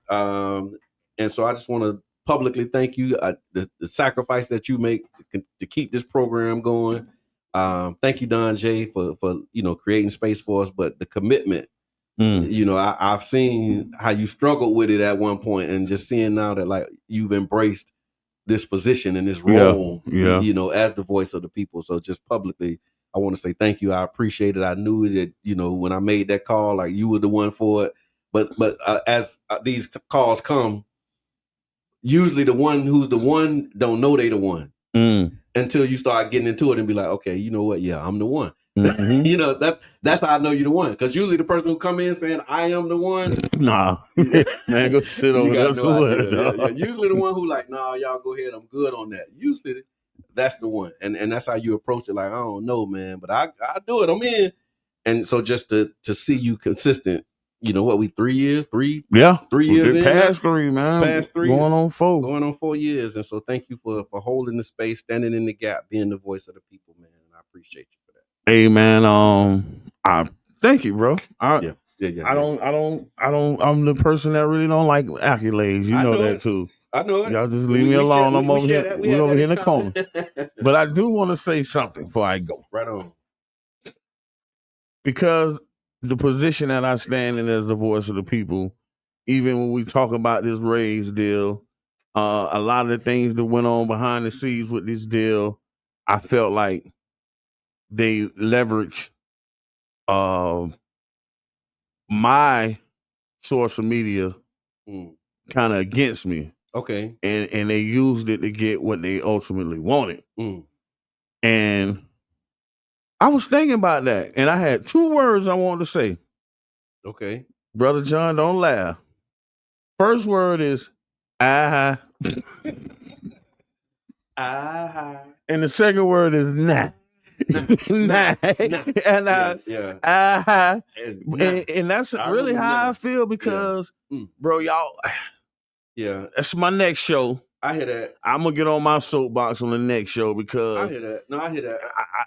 And so I just want to publicly thank you, the sacrifice that you make to keep this program going. Thank you, Don J, for creating space for us, but the commitment. I've seen how you struggled with it at one point, and just seeing now that like you've embraced this position and this role, as the voice of the people. So just publicly, I want to say thank you. I appreciate it. I knew that, when I made that call, like you were the one for it. But as these calls come, usually the one who's the one don't know they the one until you start getting into it and be like, okay, you know what? Yeah, I'm the one. That's how I know you're the one. Because usually the person who come in saying I am the one, nah, man, go sit over there. Usually the one who like, nah, y'all go ahead, I'm good on that. Usually that's the one, and that's how you approach it. Like, I don't know, man, but I do it. I'm in, and so just to see you consistent. What we 3 years? 3 years in? Past 3, man. Past 3. Going on 4. Going on 4 years. And so thank you for holding the space, standing in the gap, being the voice of the people, man. And I appreciate you for that. Hey, man. I thank you, bro. Yeah. I'm the person that really don't like accolades. You know that too. I know it. Y'all just leave me alone. I'm over here. We're over here in the corner. But I do want to say something before I go. Right on. Because the position that I stand in as the voice of the people, even when we talk about this raise deal, a lot of the things that went on behind the scenes with this deal, I felt like they leveraged my social media kind of against me. Okay. And they used it to get what they ultimately wanted. And I was thinking about that, and I had 2 words I wanted to say. Okay. Brother John, don't laugh. First word is, ah. Ah. And the second word is, nah. Nah. And yeah. and that's I really remember how now. I feel because, Mm. bro, y'all, Yeah, that's my next show. I hear that. I'm gonna get on my soapbox on the next show I because hear that. No, I hear that.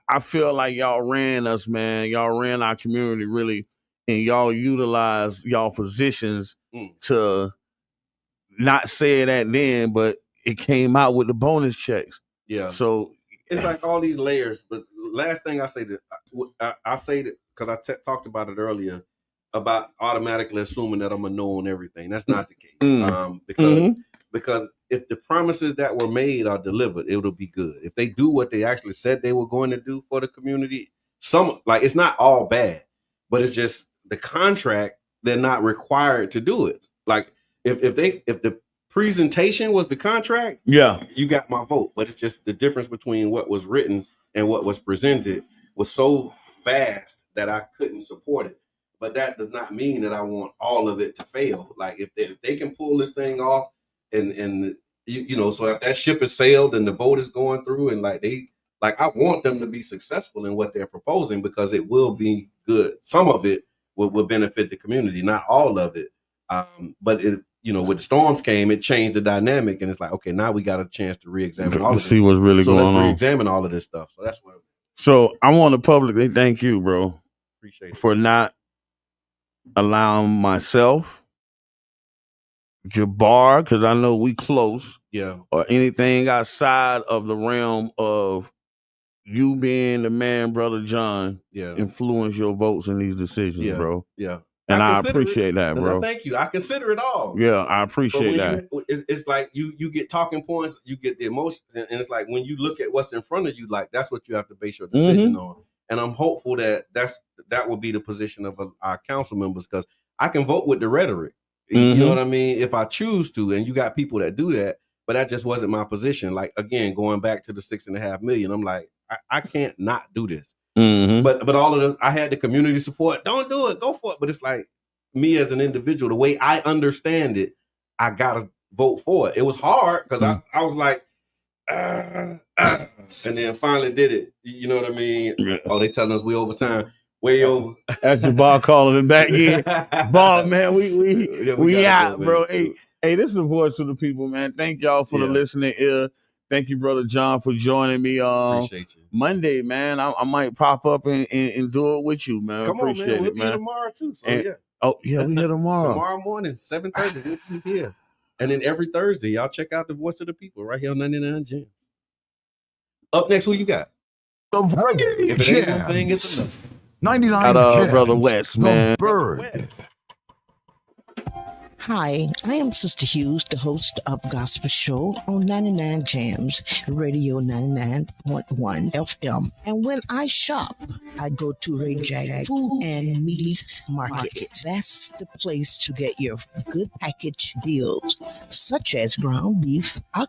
I feel like y'all ran us, man. Y'all ran our community really, and y'all utilized y'all positions to not say that then, but it came out with the bonus checks. Yeah. So it's like all these layers. But last thing I say that I say that because I talked about it earlier about automatically assuming that I'm a know on everything. That's not the case. Because if the promises that were made are delivered, it'll be good. If they do what they actually said they were going to do for the community, it's not all bad, but it's just the contract, they're not required to do it. Like if the presentation was the contract, yeah, you got my vote. But it's just the difference between what was written and what was presented was so vast that I couldn't support it. But that does not mean that I want all of it to fail. Like if they can pull this thing off, and so if that ship is sailed and the vote is going through, and I want them to be successful in what they're proposing because it will be good. Some of it will benefit the community, not all of it. But it, with the storms came, it changed the dynamic, and it's like, okay, now we got a chance to re-examine all of this. See what's really going on. Let's re-examine all of this stuff. So that's what. So I want to publicly thank you, bro. Appreciate it. For not allowing myself, Jabbar, because I know we close, or anything outside of the realm of you being the man, Brother John, influence your votes in these decisions, bro. Yeah. And I appreciate that, bro. Thank you. I consider it all. Yeah, I appreciate that. It's like you get talking points, you get the emotions, and it's like when you look at what's in front of you, like that's what you have to base your decision on. And I'm hopeful that that will be the position of our council members, because I can vote with the rhetoric. You know what I mean? If I choose to, and you got people that do that, but that just wasn't my position. Like, again, going back to the 6.5 million, I'm like, I can't not do this. But all of this, I had the community support. Don't do it. Go for it. But it's like me as an individual, the way I understand it, I gotta vote for it. It was hard because I was like, and then finally did it. You know what I mean? Yeah. Oh, they telling us we over time. Way over. That's the ball calling it back in. Ball, man. We out, there, bro. Hey, this is the voice of the people, man. Thank y'all for the listening ear. Thank you, Brother John, for joining me. Appreciate you. Monday, man. I might pop up and do it with you, man. Come Appreciate on, man. We'll be here tomorrow too. So we here tomorrow. Tomorrow morning, 7:30. We'll be here. And then every Thursday, y'all check out the Voice of the People right here on 99 Jams. Up next, who you got? The Reggae If it ain't one thing, it's enough. 99 Jams. Brother West, man. Bird. Hi, I am Sister Hughes, the host of Gospel Show on 99 Jams, Radio 99.1 FM. And when I shop, I go to Ray Jag Food and Meat Market. That's the place to get your good package deals, such as ground beef, ox